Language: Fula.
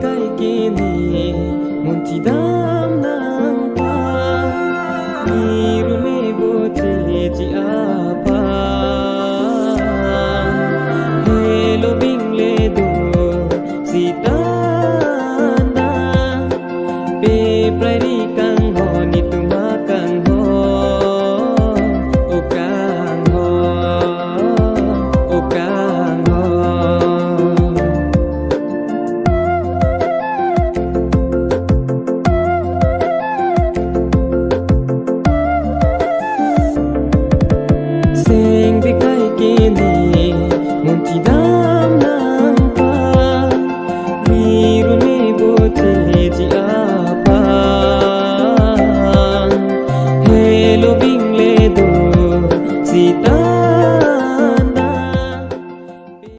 kay kini munti dam nang pa iru me bote ji apa hello bingle do sita na pe prari kang ho ni tuma kang ho o kang ho o kang ho sing vi kai kini munti dam nang pa biru me bote ji apa hello bingle do sita